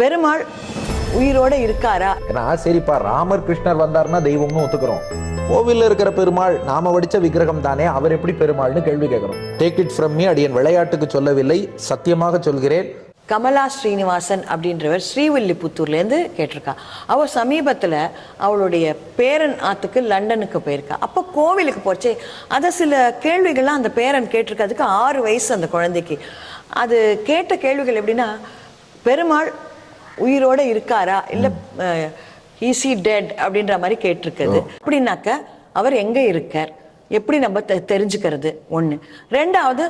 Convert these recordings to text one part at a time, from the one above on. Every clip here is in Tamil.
பெருமாள் உயிரோட இருக்காரா? ஏன்னா சரிப்பா, ராமர் கிருஷ்ணர் வந்தாருன்னா தெய்வம்னு ஒத்துக்கிறோம். கோவில்ல இருக்கிற பெருமாள் நாம வடிச்ச விக்கிரகம் தானே, அவர் எப்படி பெருமாள்னு கேள்வி கேட்கிறோம். டேக் இட் ஃப்ரம் மீ, அடியன் விளையாட்டுக்கு சொல்லவில்லை, சத்தியமாக சொல்கிறேன். கமலா ஸ்ரீனிவாசன் அப்படின்றவர் ஸ்ரீவில்லிபுத்தூர்லேருந்து கேட்டிருக்கா. அவள் சமீபத்தில் அவளுடைய பேரன் ஆத்துக்கு லண்டனுக்கு போயிருக்கா. அப்போ கோவிலுக்கு போச்சே, அதை சில கேள்விகள்லாம் அந்த பேரன் கேட்டிருக்கா. அதுக்கு 6 வயசு அந்த குழந்தைக்கு. அது கேட்ட கேள்விகள் எப்படின்னா, பெருமாள் உயிரோட இருக்காரா இல்லை இஸ் ஹி டெட் அப்படின்ற மாதிரி கேட்டிருக்குது. அப்படின்னாக்க அவர் எங்கே இருக்கார், எப்படி நம்ம தெரிஞ்சுக்கிறது ஒன்று. ரெண்டாவது,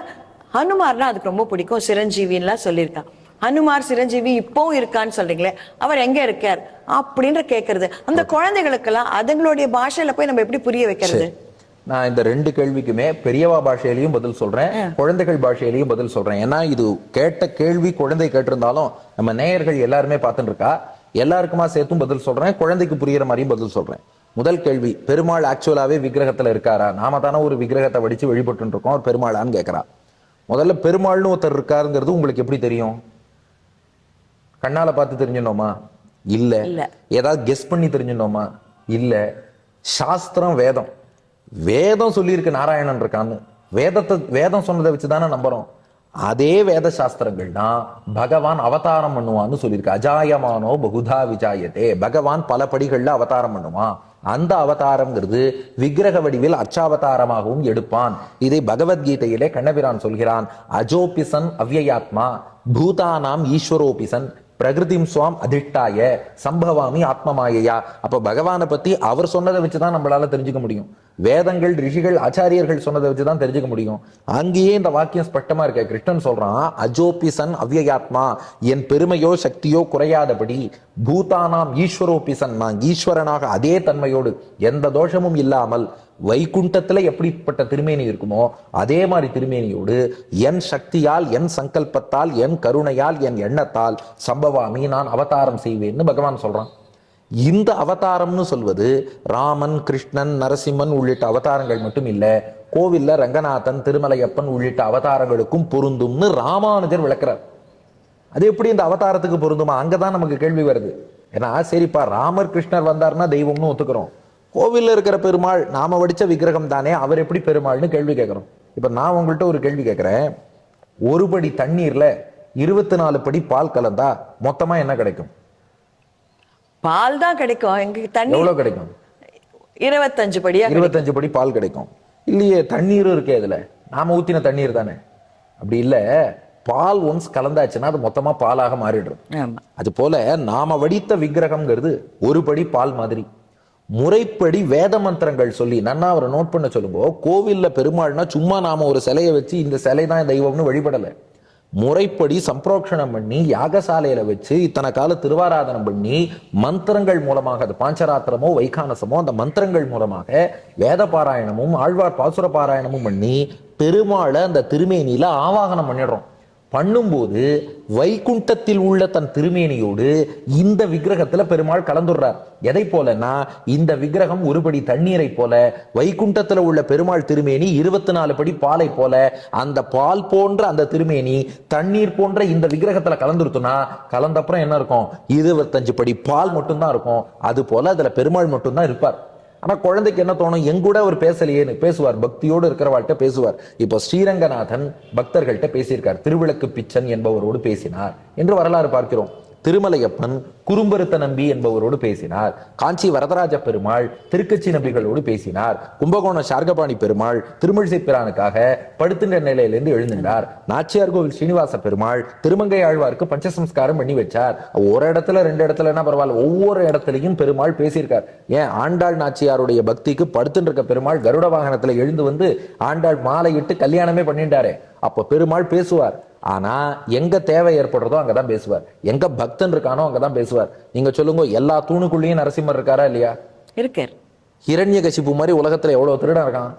ஹனுமார்னா அதுக்கு ரொம்ப பிடிக்கும், சிரஞ்சீவின்லாம் சொல்லியிருக்கா. ஹனுமார் சிரஞ்சீவி இப்போவும் இருக்கான்னு சொல்றீங்களே, அவர் எங்க இருக்கார் அப்படின்ற கேட்கறது அந்த குழந்தைகளுக்கெல்லாம் அதுங்களுடைய பாஷையில போய் நம்ம எப்படி புரிய வைக்கிறது? நான் இந்த 2 கேள்விக்குமே பெரியவா பாஷையிலையும் பதில் சொல்றேன், குழந்தைகள் பாஷையிலையும் பதில் சொல்றேன். ஏன்னா இது கேட்ட கேள்வி குழந்தை கேட்டிருந்தாலும் நம்ம நேயர்கள் எல்லாருமே பார்த்துட்டு இருக்கா, எல்லாருக்குமா சேர்த்தும் பதில் சொல்றேன், குழந்தைக்கு புரியுற மாதிரியும் பதில் சொல்றேன். முதல் கேள்வி, பெருமாள் ஆக்சுவலாவே விக்கிரகத்துல இருக்காரா? நாம தானே ஒரு விக்கிரகத்தை வடிச்சு வழிபட்டு இருக்கோம், அவர் பெருமாளான்னு கேட்கிறா. முதல்ல பெருமாள்னு ஒருத்தர் இருக்காருங்கிறது உங்களுக்கு எப்படி தெரியும்? கண்ணால பார்த்து தெரிஞ்சிடணுமா? இல்ல. ஏதாவது கெஸ் பண்ணி தெரிஞ்சிடணுமா? இல்ல. சாஸ்திரம், வேதம் சொல்லியிருக்கு நாராயணன் இருக்கான்னு. வேதம் சொன்னதை வச்சுதானே நம்புறோம். அதே வேத சாஸ்திரங்கள் தான் பகவான் அவதாரம் பண்ணுவான்னு சொல்லியிருக்கு. அஜாயமானோ பகுதா விஜாயத்தே, பகவான் பல படிகள்ல அவதாரம் பண்ணுவான். அந்த அவதாரம்ங்கிறது விக்கிரக வடிவில் அச்சாவதாரமாகவும் எடுப்பான். இதை பகவத்கீதையிலே கண்ணபிரான் சொல்கிறான். அஜோபிசன் அவ்யயாத்மா பூதானாம் ஈஸ்வரோபிசன் பிரகிருதிம் சுவாம் அதிஷ்டாய சம்பவாமி ஆத்மமாயையா. அப்ப பகவானை பத்தி அவர் சொன்னதை வச்சுதான் நம்மளால தெரிஞ்சுக்க முடியும். வேதங்கள், ரிஷிகள், ஆச்சாரியர்கள் சொன்னதை வச்சுதான் தெரிஞ்சுக்க முடியும். அங்கேயே இந்த வாக்கியம் ஸ்பஷ்டமா இருக்க. கிருஷ்ணன் சொல்றான், அஜோபிசன் அவ்யயாத்மா, என் பெருமையோ சக்தியோ குறையாதபடி, பூதானாம் ஈஸ்வரோபிசன், நான் ஈஸ்வரனாக அதே தன்மையோடு எந்த தோஷமும் இல்லாமல் வைகுண்டத்துல எப்படிப்பட்ட திருமேனி இருக்குமோ அதே மாதிரி திருமேனியோடு என் சக்தியால், என் சங்கல்பத்தால், என் கருணையால், என் எண்ணத்தால் சம்பவாமி, நான் அவதாரம் செய்வேன்னு பகவான் சொல்றான். இந்த அவதாரம்னு சொல்வது ராமன், கிருஷ்ணன், நரசிம்மன் உள்ளிட்ட அவதாரங்கள் மட்டும் இல்ல, கோவில்ல ரங்கநாதன், திருமலையப்பன் உள்ளிட்ட அவதாரங்களுக்கும் பொருந்தும்னு ராமானுஜர் விளக்குறார். அது எப்படி இந்த அவதாரத்துக்கு பொருந்துமா? அங்கதான் நமக்கு கேள்வி வருது. ஏன்னா சரிப்பா, ராமர் கிருஷ்ணர் வந்தாருன்னா தெய்வம்னு ஒத்துக்கிறோம். கோவில்ல இருக்கிற பெருமாள் நாம வடிச்ச விக்கிரகம் தானே, அவர் எப்படி பெருமாள்னு கேள்வி கேட்கிறோம். இப்ப நான் உங்கள்கிட்ட ஒரு கேள்வி கேட்கிறேன். ஒரு படி தண்ணீர்ல 24 படி பால் கலந்தா மொத்தமா என்ன கிடைக்கும்? பால் தான் கிடைக்கும். எங்க தண்ணி எவ்வளவு கிடைக்கும்? 25 படியா? 25 படி பால் கிடைக்கும். இல்லையே, தண்ணீரும் இருக்கே இதுல, நாம ஊத்தின தண்ணீர் தானே. அப்படி இல்ல, பால் ஒன்ஸ் கலந்தாச்சுன்னா அது மொத்தமா பாலாக மாறிடுறோம். அது போல நாம வடித்த விக்கிரகம்ங்கிறது ஒரு படி பால் மாதிரி. முறைப்படி வேத மந்திரங்கள் சொல்லி நன்னா அவரை நோட் பண்ண சொல்லும்போ, கோவில்ல பெருமாள்னா சும்மா நாம ஒரு சிலையை வச்சு இந்த சிலை தான் தெய்வம்னு வழிபடல. முறைப்படி சம்பிரோக்ஷணம் பண்ணி யாகசாலையில வச்சு இத்தனை கால திருவாராதனம் பண்ணி மந்திரங்கள் மூலமாக, அது பாஞ்சராத்திரமோ வைகானசமோ, அந்த மந்திரங்கள் மூலமாக வேத பாராயணமும் ஆழ்வார் பாசுர பாராயணமும் பண்ணி பெருமாளை அந்த திருமேனியில ஆவாகனம் பண்ணிடுறோம். பண்ணும்போது வைகுண்டத்தில் உள்ள தன் திருமேனியோடு இந்த விக்கிரகத்துல பெருமாள் கலந்துடுறார். எதை போலன்னா, இந்த விக்கிரகம் ஒருபடி தண்ணீரை போல, வைகுண்டத்துல உள்ள பெருமாள் திருமேனி 24 படி பாலை போல, அந்த பால் போன்ற அந்த திருமேனி தண்ணீர் போன்ற இந்த விக்கிரகத்துல கலந்துருத்துனா கலந்தப்புறம் என்ன இருக்கும்? 25 படி பால் மட்டும்தான் இருக்கும். அது போல அதுல பெருமாள் மட்டும்தான் இருப்பார். ஆனா குழந்தைக்கு என்ன தோணும்? எங்கூட அவர் பேசலையேன்னு பேசுவார், பக்தியோடு இருக்கிறவாழ்கிட்ட பேசுவார். இப்போ ஸ்ரீரங்கநாதன் பக்தர்கள்ட்ட பேசியிருக்கார், திருவிளக்கு பிச்சன் என்பவரோடு பேசினார் என்று வரலாறு பார்க்கிறோம். திருமலையப்பன் குறும்பருத்த நம்பி என்பவரோடு பேசினார். காஞ்சி வரதராஜ பெருமாள் திருக்கச்சி நம்பிகளோடு பேசினார். கும்பகோணம் சார்கபாணி பெருமாள் திருமிழிசை பிரானுக்காக படுத்துன்ற நிலையிலிருந்து எழுந்தார். நாச்சியார் கோவில் ஸ்ரீனிவாச பெருமாள் திருமங்கை ஆழ்வாருக்கு பஞ்சசம்ஸ்காரம் பண்ணி வச்சார். ஒரு இடத்துல 2 இடத்துல என்ன பரவாயில்ல, ஒவ்வொரு இடத்துலையும் பெருமாள் பேசியிருக்கார். ஏன், ஆண்டாள் நாச்சியாருடைய பக்திக்கு படுத்துட்டு இருக்க பெருமாள் கருட வாகனத்துல எழுந்து வந்து ஆண்டாள் மாலையிட்டு கல்யாணமே பண்ணிட்டாரே. அப்ப பெருமாள் பேசுவார். ஆனா எங்க தேவை ஏற்படுறதோ அங்கதான் பேசுவார், எங்க பக்தன் இருக்கானோ அங்கதான் பேசுவார். நீங்க சொல்லுங்க, எல்லா தூணுக்குள்ளேயும் நரசிம்மர் இருக்காரா இல்லையா? இருக்கார். ஹிரண்யகசிப்பு மாதிரி உலகத்துல எவ்வளவு திருடன் இருக்கான்.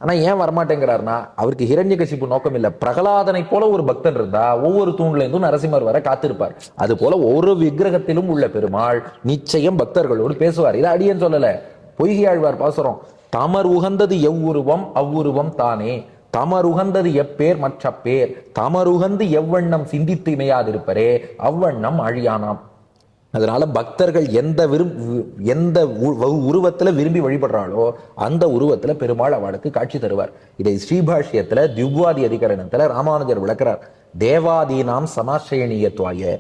ஆனா ஏன் வரமாட்டேங்கிறாருன்னா, அவருக்கு ஹிரண்யகசிப்பு நோக்கம் இல்ல. பிரகலாதனை போல ஒரு பக்தன் இருந்தா ஒவ்வொரு தூண்ல இருந்தும் நரசிம்மர் வர காத்திருப்பார். அது போல ஒரு விக்கிரகத்திலும் உள்ள பெருமாள் நிச்சயம் பக்தர்களோடு பேசுவார். இதை அடியேன்னு சொல்லல, பொய்கை ஆழ்வார் பாசுரம். தமர் உகந்தது எவ்வுருவம் அவ்வுருவம் தானே, தமருகந்தது எப்பேர் மற்ற பேர், தமருகந்து எவ்வண்ணம் சிந்தித்து இமையாதிருப்பரே அவ்வண்ணம் அழியானாம். அதனால பக்தர்கள் எந்த உருவத்துல விரும்பி வழிபடுறாளோ அந்த உருவத்துல பெருமாள் அவளுக்கு காட்சி தருவார். இதை ஸ்ரீபாஷ்யத்துல திவ்வாதி அதிகரணத்துல ராமானுஜர் விளக்குறார். தேவாதீனாம் சமாசயனீயத்துவாய,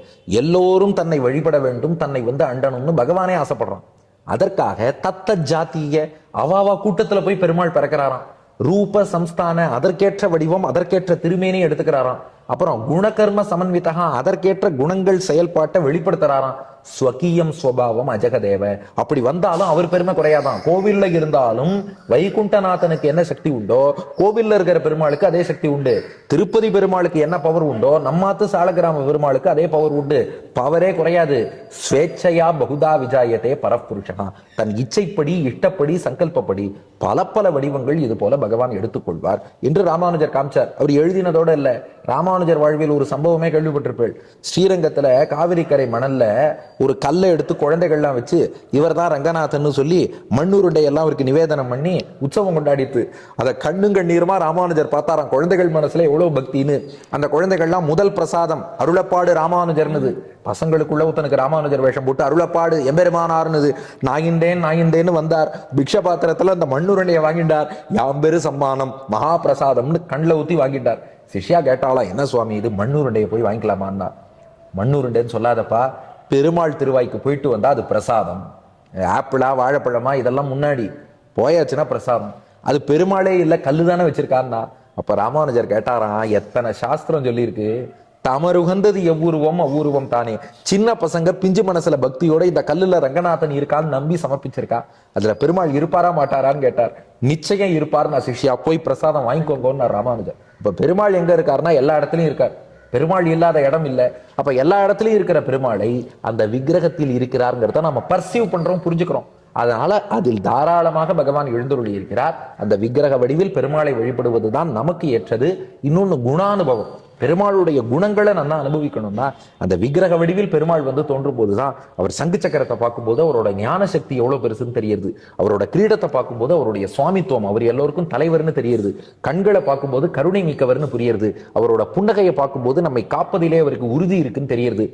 எல்லோரும் தன்னை வழிபட வேண்டும், தன்னை அண்டணும்னு பகவானே ஆசைப்படுறான். அதற்காக தத்த ஜாத்திய அவாவா கூட்டத்துல போய் பெருமாள் பிறக்கிறாராம். ரூப சம்ஸ்தான அதற்கேற்ற வடிவம், அதற்கேற்ற திருமேனி எடுத்துக்கிறாராம். அப்புறம் குணகர்ம சமன்விதா அதற்கேற்ற குணங்கள் செயல்பாட்டை வெளிப்படுத்துறாராம். ஸ்வகீயம் ஸ்வபாவம் அஜகதேவ, அப்படி வந்தாலும் அவர் பெருமை குறையாதான். கோவில்ல இருந்தாலும் வைகுண்டநாதனுக்கு என்ன சக்தி உண்டோ கோவில்ல இருக்கிற பெருமாளுக்கு அதே சக்தி உண்டு. திருப்பதி பெருமாளுக்கு என்ன பவர் உண்டோ நம்மாத்து சாலகிராம பெருமாளுக்கு அதே பவர் உண்டு. பவரே குறையாது. ஸ்வேச்சையா பகுதா விஜாயத்தே பரப்புருஷனா, தன் இச்சைப்படி இஷ்டப்படி சங்கல்பப்படி பல பல வடிவங்கள் இது போல பகவான் எடுத்துக்கொள்வார் என்று ராமானுஜர் காமிச்சார். அவர் எழுதினதோட இல்ல, ராமானுஜர் வாழ்வில் ஒரு சம்பவமே கேள்விப்பட்டிருப்பேன். ஸ்ரீரங்கத்துல காவிரி கரை மணல்ல ஒரு கல்லை எடுத்து குழந்தைகள்லாம் வச்சு இவர் தான் ரங்கநாதன் சொல்லி மண்ணுருண்டை எல்லாம் அவருக்கு நிவேதனம் பண்ணி உற்சவம் கொண்டாடிட்டு அதை கண்ணும் கண்ணீருமா ராமானுஜர் பார்த்தாராம். குழந்தைகள் மனசுல எவ்வளவு பக்தின்னு. அந்த குழந்தைகள்லாம் முதல் பிரசாதம் அருளப்பாடு ராமானுஜர்னுது. பசங்களுக்குள்ள ஒருத்தனுக்கு ராமானுஜர் வேஷம் போட்டு அருளப்பாடு எம்பெருமானார்னுது. நாயிண்டேன்னு வந்தார். பிக்ஷ பாத்திரத்துல அந்த மண்ணுருண்டையை வாங்கிட்டார். யாம்பெரு சம்மானம் மகா பிரசாதம்னு கண்ணில் ஊத்தி வாங்கிட்டார். சிஷ்யா கேட்டாளா, என்ன சுவாமி இது மண்ணுருண்டையை போய் வாங்கிக்கலாமான்னா, மண்ணுருண்டைன்னு சொல்லாதப்பா, பெருமாள் திருவாய்க்கு போயிட்டு வந்தா அது பிரசாதம். ஆப்பிளா வாழைப்பழமா இதெல்லாம் முன்னாடி போயாச்சுன்னா பிரசாதம். அது பெருமாளே இல்லை, கல்லு தானே வச்சிருக்காருன்னா. அப்ப ராமானுஜர் கேட்டாராம், எத்தனை சாஸ்திரம் சொல்லியிருக்கு, தமருகந்தது எவ்வுருவம் அவ்வுருவம் தானே. சின்ன பசங்க பிஞ்சு மனசுல பக்தியோட இந்த கல்லுல ரங்கநாதன் இருக்கான்னு நம்பி சமர்ப்பிச்சிருக்கா. அதுல பெருமாள் இருப்பாரா மாட்டாரான்னு கேட்டார். நிச்சயம் இருப்பார். நான் சிஷ்யா போய் பிரசாதம் வாங்கிக்கோங்கன்னு ராமானுஜர். இப்ப பெருமாள் எங்க இருக்காருன்னா எல்லா இடத்துலயும் இருக்கார். பெருமாள் இல்லாத இடம் இல்லை. அப்ப எல்லா இடத்துலயும் இருக்கிற பெருமாளை அந்த விக்கிரகத்தில் இருக்கிறார்ங்கிறத நம்ம பர்சீவ் பண்றோம், புரிஞ்சுக்கிறோம். அதனால அதில் தாராளமாக பகவான் எழுந்தருளி இருக்கிறார். அந்த விக்கிரக வடிவில் பெருமாளை வழிபடுவதுதான் நமக்கு ஏற்றது. இன்னொன்னு குணானுபவம். பெருமாளுடைய குணங்களை நல்லா அனுபவிக்கணும்னா அந்த விக்கிரக வடிவில் பெருமாள் தோன்றும் போதுதான் அவர் சங்கு சக்கரத்தை பார்க்கும்போது அவரோட ஞான சக்தி எவ்வளவு பெருசுன்னு தெரியுது. அவரோட கிரீடத்தை பார்க்கும்போது அவருடைய சுவாமித்துவம், அவர் எல்லோருக்கும் தலைவர்னு தெரியுது. கண்களை பார்க்கும்போது கருணை மிக்கவர்னு புரியுது. அவரோட புன்னகையை பார்க்கும்போது நம்மை காப்பதிலே அவருக்கு உறுதி இருக்குன்னு தெரியுது.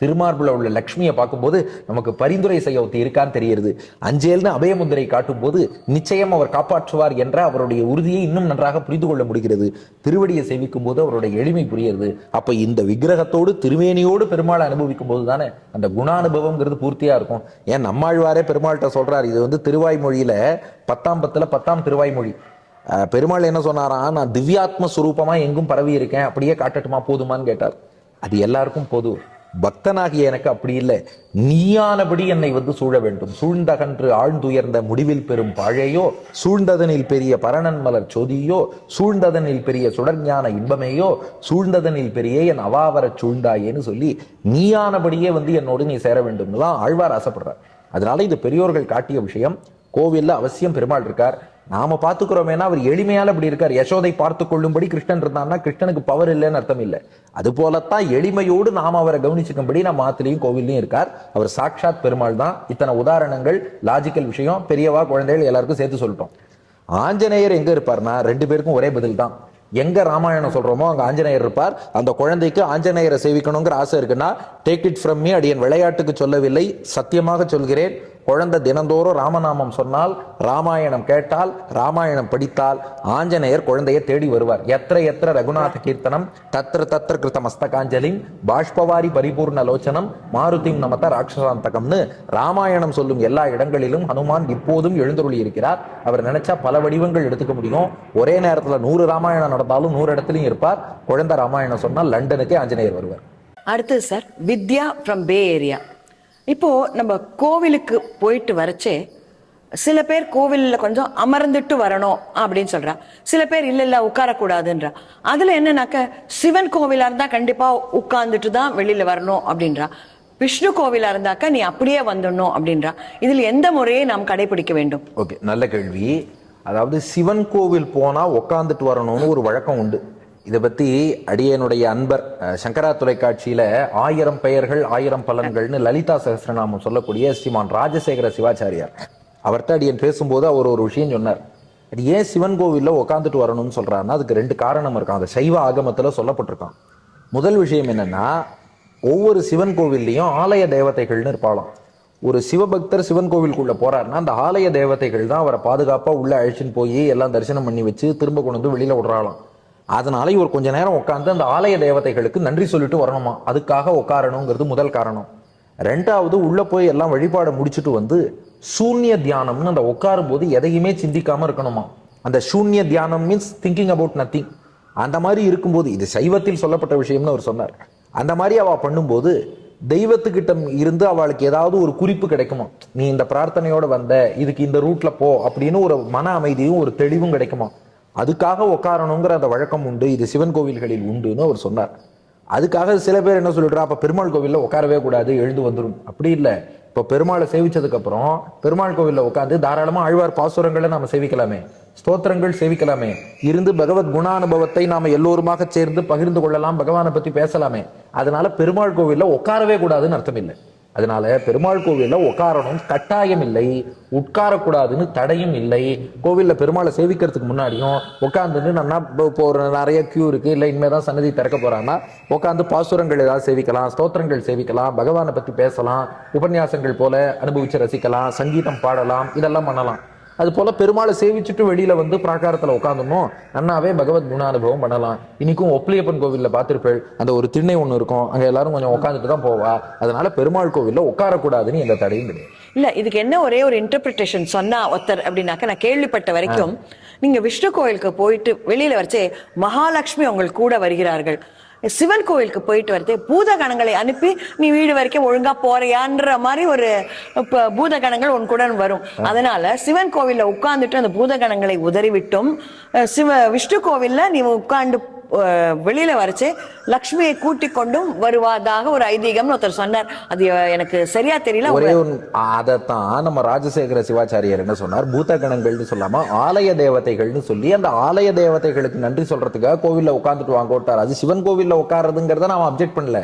திருமார்புல உள்ள லட்சுமியை பார்க்கும்போது நமக்கு பரிந்துரை செய்ய ஒருத்தி இருக்கான்னு தெரியுது. அஞ்சேல்னு அபயமுத்திரை காட்டும் போது நிச்சயம் அவர் காப்பாற்றுவார் என்ற அவருடைய உறுதியை இன்னும் நன்றாக புரிந்து கொள்ள முடிகிறது. திருவடியை சேவிக்கும் போது அவருடைய எளிமை புரியுது. அப்ப இந்த விக்கிரகத்தோடு திருமேனியோடு பெருமாளை அனுபவிக்கும் போது தானே அந்த குணானுபவம்ங்கிறது பூர்த்தியா இருக்கும். ஏன் நம்மாழ்வாரே பெருமாள்கிட்ட சொல்றாரு, இது திருவாய்மொழியில 10 திருவாய்மொழி. பெருமாள் என்ன சொன்னாராம், நான் திவ்யாத்ம சுரூபமா எங்கும் பரவி இருக்கேன், அப்படியே காட்டட்டுமா போதுமான்னு கேட்டார். அது எல்லாருக்கும் பொது. பக்தனாகிய எனக்கு அப்படி இல்லை, நீயானபடி என்னை சூழ வேண்டும். சூழ்ந்தகன்று ஆழ்ந்துயர்ந்த முடிவில் பெறும் பாழையோ, சூழ்ந்ததனில் பெரிய பரணன் மலர் சோதியோ, சூழ்ந்ததனில் பெரிய சுடர்ஞான இன்பமையோ, சூழ்ந்ததனில் பெரிய என் அவாவர சூழ்ந்தாயேன்னு சொல்லி நீயானபடியே என்னோடு நீ சேர வேண்டும் தான் ஆழ்வார் ஆசைப்படுறார். அதனால இது பெரியோர்கள் காட்டிய விஷயம். கோவில்ல அவசியம் பெருமாள் இருக்கார். நாம பாத்துக்கிறோமேனா அவர் எளிமையால அப்படி இருக்கார். யசோதை பார்த்து கொள்ளும்படி கிருஷ்ணன் இருந்தான்னா கிருஷ்ணனுக்கு பவர் இல்லைன்னு அர்த்தம் இல்லை. அது போலத்தான் எளிமையோடு நாம் அவரை கவனிச்சுக்கும்படி நம்ம ஆத்துலயும் கோவில்லையும் இருக்கார். அவர் சாட்சாத் பெருமாள் தான். இத்தனை உதாரணங்கள், லாஜிக்கல் விஷயம், பெரியவா குழந்தைகள் எல்லாருக்கும் சேர்த்து சொல்லிட்டோம். ஆஞ்சநேயர் எங்க இருப்பார்னா 2 பேருக்கும் ஒரே பதில் தான். எங்க ராமாயணம் சொல்றோமோ அங்க ஆஞ்சநேயர் இருப்பார். அந்த குழந்தைக்கு ஆஞ்சநேயரை சேவிக்கணுங்கிற ஆசை இருக்குன்னா டேக் இட் ஃப்ரம் மீ, அடியன் விளையாட்டுக்கு சொல்லவில்லை, சத்தியமாக சொல்கிறேன். குழந்தை தினந்தோறும் ராமநாமம் சொன்னால், ராமாயணம் கேட்டால், ராமாயணம் படித்தால் ஆஞ்சநேயர் குழந்தையை தேடி வருவார். எத்திர ரகுநாத கீர்த்தனம் தத்திர கிருத மஸ்தகாஞ்சலிம் பாஷ்பவாரி பரிபூர்ண லோச்சனம் மாருதிம் நமத ராட்சசாந்தகம்னு ராமாயணம் சொல்லும் எல்லா இடங்களிலும் ஹனுமான் இப்போதும் எழுந்தருளி இருக்கிறார். அவர் நினைச்சா பல வடிவங்கள் எடுத்துக்க முடியும். ஒரே நேரத்துல 100 ராமாயணம் நடந்தாலும் 100 இடத்துலயும் இருப்பார். குழந்தை ராமாயணம் சொன்னால் லண்டனுக்கே ஆஞ்சநேயர் வருவார். அடுத்தது sir, Vidya from pay area. இப்போ நம்ம கோவிலுக்கு போயிட்டு வரச்சே சில பேர் கோவிலில் கொஞ்சம் அமர்ந்துட்டு வரணும் அப்படின்னு சொல்றா. சில பேர் இல்ல உட்காரக்கூடாதுன்றா. அதுல என்னன்னாக்க சிவன் கோவிலா இருந்தா கண்டிப்பா உட்கார்ந்துட்டு தான் வெளியில வரணும் அப்படின்றா. விஷ்ணு கோவிலா இருந்தாக்கா நீ அப்படியே வந்துடணும் அப்படின்றா. இதுல எந்த முறையை நாம் கடைபிடிக்க வேண்டும்? ஓகே, நல்ல கேள்வி. அதாவது சிவன் கோவில் போனா உட்கார்ந்துட்டு வரணும்னு ஒரு வழக்கம் உண்டு. இதை பத்தி அடியனுடைய அன்பர் சங்கரா தொலைக்காட்சியில 1000 பெயர்கள் 1000 பலன்கள்னு லலிதா சகஸ்ரநாமம் சொல்லக்கூடிய ஸ்ரீமான் ராஜசேகர சிவாச்சாரியார், அவர்கிட்ட அடியன் பேசும்போது அவர் ஒரு விஷயம் சொன்னார். அது ஏன் சிவன் கோவில்ல உட்காந்துட்டு வரணும்னு சொல்றாருன்னா அதுக்கு 2 காரணம் இருக்கான். அந்த சைவ ஆகமத்துல சொல்லப்பட்டிருக்கான். முதல் விஷயம் என்னன்னா, ஒவ்வொரு சிவன் கோவில்லையும் ஆலய தேவதைகள்னு இருப்பாளாம். ஒரு சிவபக்தர் சிவன் கோவிலுக்குள்ள போறாருன்னா அந்த ஆலய தேவதைகள் தான் அவரை பாதுகாப்பா உள்ள அழைச்சின்னு போய் எல்லாம் தரிசனம் பண்ணி வச்சு திரும்ப கொண்டு வந்து வெளியில விடுறாளாம். அதனால இவர் கொஞ்ச நேரம் உட்காந்து அந்த ஆலய தேவதைகளுக்கு நன்றி சொல்லிட்டு வரணுமா, அதுக்காக உட்காரணுங்கிறது முதல் காரணம். ரெண்டாவது, உள்ள போய் எல்லாம் வழிபாடை முடிச்சுட்டு வந்து சூன்ய தியானம்னு அந்த உட்காரும் போது எதையுமே சிந்திக்காம இருக்கணுமா. அந்த சூன்ய தியானம் மீன்ஸ் திங்கிங் அபவுட் நத்திங். அந்த மாதிரி இருக்கும்போது, இது சைவத்தில் சொல்லப்பட்ட விஷயம்னு அவர் சொன்னார். அந்த மாதிரி அவ பண்ணும்போது தெய்வத்துக்கிட்ட இருந்து அவளுக்கு ஏதாவது ஒரு குறிப்பு கிடைக்குமா, நீ இந்த பிரார்த்தனையோட வந்த, இதுக்கு இந்த ரூட்ல போ அப்படின்னு ஒரு மன அமைதியும் ஒரு தெளிவும் கிடைக்குமா. அதுக்காக உட்காரணுங்கிற அந்த வழக்கம் உண்டு, இது சிவன் கோவில்களில் உண்டுன்னு அவர் சொன்னார். அதுக்காக சில பேர் என்ன சொல்லிடுறா, அப்ப பெருமாள் கோவில்ல உட்காரவே கூடாது, எழுந்து வந்துடும். அப்படி இல்லை. இப்போ பெருமாளை சேவிச்சதுக்கு அப்புறம் பெருமாள் கோவில்ல உட்காந்து தாராளமா ஆழ்வார் பாசுரங்களை நாம சேவிக்கலாமே, ஸ்தோத்திரங்கள் சேவிக்கலாமே, இருந்து பகவத் குணானுபவத்தை நாம எல்லோருமாக சேர்ந்து பகிர்ந்து கொள்ளலாம், பகவானை பத்தி பேசலாமே. அதனால பெருமாள் கோவில்ல உட்காரவே கூடாதுன்னு அர்த்தம் இல்லை. அதனால பெருமாள் கோவில்ல உட்காரணும் கட்டாயம் இல்லை, உட்காரக்கூடாதுன்னு தடையும் இல்லை. கோவில்ல பெருமாளை சேவிக்கிறதுக்கு முன்னாடியும் உட்காந்துட்டு நம்ம இப்போ ஒரு நிறைய கியூ இருக்கு, இல்லை இனிமேதான் சன்னதி திறக்க போறாங்கன்னா உட்காந்து பாசுரங்கள் ஏதாவது சேவிக்கலாம், ஸ்தோத்திரங்கள் சேவிக்கலாம், பகவானை பத்தி பேசலாம், உபன்யாசங்கள் போல அனுபவிச்சு ரசிக்கலாம், சங்கீதம் பாடலாம், இதெல்லாம் பண்ணலாம். அது போல பெருமாளை சேவிச்சுட்டு வெளியில வந்து பிராகாரத்துல உட்காந்துடணும், நன்னாவே பகவத் குணானுபவம் பண்ணலாம். இன்னைக்கும் ஒப்பிலியப்பன் கோவில்ல பார்த்திருப்பேள், அந்த ஒரு திண்ணை ஒண்ணு இருக்கும், அங்க எல்லாரும் கொஞ்சம் உட்காந்துட்டு தான் போவா. அதனால பெருமாள் கோவில்ல உட்காரக்கூடாதுன்னு எந்த தடையும் கிடையாது. இல்ல, இதுக்கு என்ன ஒரே ஒரு இன்டர்பிரிட்டேஷன் சொன்னா ஒருத்தர் அப்படின்னாக்க, நான் கேள்விப்பட்ட வரைக்கும் நீங்க விஷ்ணு கோயிலுக்கு போயிட்டு வெளியில வரைச்சே மகாலட்சுமி உங்களுக்கு கூட வருகிறார்கள், சிவன் கோயிலுக்கு போயிட்டு வரது பூதகணங்களை அனுப்பி நீ வீடு வரைக்கும் ஒழுங்கா போறியான்ற மாதிரி ஒரு பூதகணங்கள் உன் கூட வரும். அதனால சிவன் கோவில்ல உட்கார்ந்துட்டு அந்த பூதகணங்களை உதறிவிட்டும் விஷ்ணு கோவில்ல நீ உட்கார்ந்து வெளியில வரைச்சு லக்ஷ்மியை கூட்டிக் கொண்டும் வருவதாக ஒரு ஐதீகம்னு ஒருத்தர் சொன்னார். அது எனக்கு சரியா தெரியல. ஒரே அதத்தான் நம்ம ராஜசேகர சிவாச்சாரியர் என்ன சொன்னார், பூதகணங்கள்னு சொல்லாம ஆலய தேவதைகள்னு சொல்லி அந்த ஆலய தேவதைகளுக்கு நன்றி சொல்றதுக்காக கோவில்ல உட்கார்ந்துட்டு வாங்க விட்டார். அது சிவன் கோவில்ல உட்கார்றதுங்கிறத நாம அப்ஜெக்ட் பண்ணல.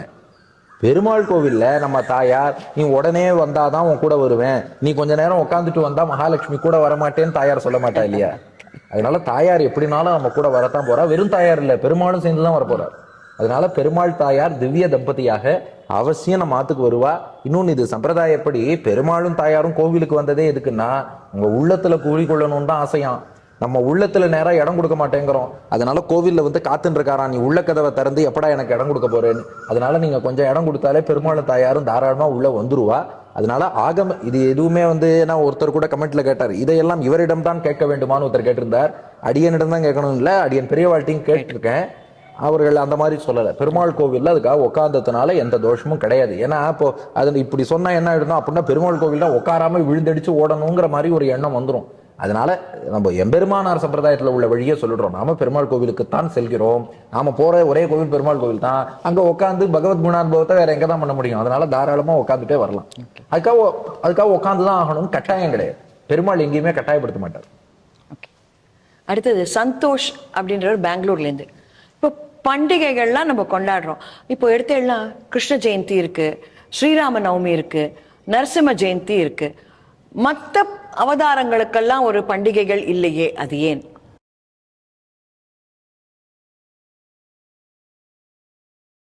பெருமாள் கோவில்ல நம்ம தாயார், நீ உடனே வந்தாதான் உன் கூட வருவேன், நீ கொஞ்ச நேரம் உட்காந்துட்டு வந்தா மகாலட்சுமி கூட வரமாட்டேன்னு தாயார் சொல்ல மாட்டா இல்லையா. அதனால தாயார் எப்படினாலும் நம்ம கூட வரத்தான் போறா. வெறும் தாயார் இல்ல, பெருமாளும் சேர்ந்துதான் வர போறார். அதனால பெருமாள் தாயார் திவ்ய தம்பதியாக அவசியம் நம்ம ஆத்துக்கு வருவா. இன்னொன்னு, இது சம்பிரதாயப்படி பெருமாளும் தாயாரும் கோவிலுக்கு வந்ததே எதுக்குன்னா உங்க உள்ளத்துல கூறிக்கொள்ளணும்னு தான் ஆசையாம். நம்ம உள்ளத்துல நேரம் இடம் கொடுக்க மாட்டேங்கிறோம். அதனால கோவில்ல வந்து காத்துன்னு இருக்காரா, நீ உள்ள கதவை திறந்து எப்படா எனக்கு இடம் கொடுக்க போறேன்னு. அதனால நீங்க கொஞ்சம் இடம் கொடுத்தாலே பெருமாளும் தாயாரும் தாராளமா உள்ள வந்துருவா. அதனால ஆகம இது எதுவுமே வந்து, நான் ஒருத்தர் கூட கமெண்ட்ல கேட்டார், இதையெல்லாம் இவரிடம் தான் கேட்க வேண்டுமான்னு ஒருத்தர் கேட்டிருந்தார். அடியனிடம் தான் கேட்கணும் இல்ல, அடியன் பெரியவாழ்த்தையும் கேட்டிருக்கேன், அவர்கள் அந்த மாதிரி சொல்லலை. பெருமாள் கோவில்ல அதுக்காக உட்கார்ந்ததுனால எந்த தோஷமும் கிடையாது. ஏன்னா இப்போ அது இப்படி சொன்னா என்ன ஆயிடும் அப்படின்னா, பெருமாள் கோவில் உட்காராம விழுந்தடிச்சு ஓடணுங்கிற மாதிரி ஒரு எண்ணம் வந்துடும். அதனால நம்ம எம்பெருமானார் சம்பிரதாயத்துல உள்ள வழியே சொல்லிடுறோம், நாம பெருமாள் கோவிலுக்கு தான் செல்கிறோம், நாம போற ஒரே கோவில் பெருமாள் கோவில் தான், அங்க உட்காந்து பகவத் குணானுபவத்தை வேற எங்க தான் பண்ண முடியும். அதனால தாராளமா உட்காந்துட்டே வரலாம். அதுக்காக உட்காந்துதான் ஆகணும்னு கட்டாயம் கிடையாது. பெருமாள் எங்கேயுமே கட்டாயப்படுத்த மாட்டார். அடுத்தது சந்தோஷ் அப்படின்றவர் பெங்களூர்ல இருந்து. இப்போ பண்டிகைகள்லாம் நம்ம கொண்டாடுறோம். இப்போ எடுத்தேன்னா கிருஷ்ண ஜெயந்தி இருக்கு, ஸ்ரீராம நவமி இருக்கு, நரசிம்ம ஜெயந்தி இருக்கு. மற்ற அவதாரங்களுக்கெல்லாம் ஒரு பண்டிகைகள் இல்லையே, அது ஏன்?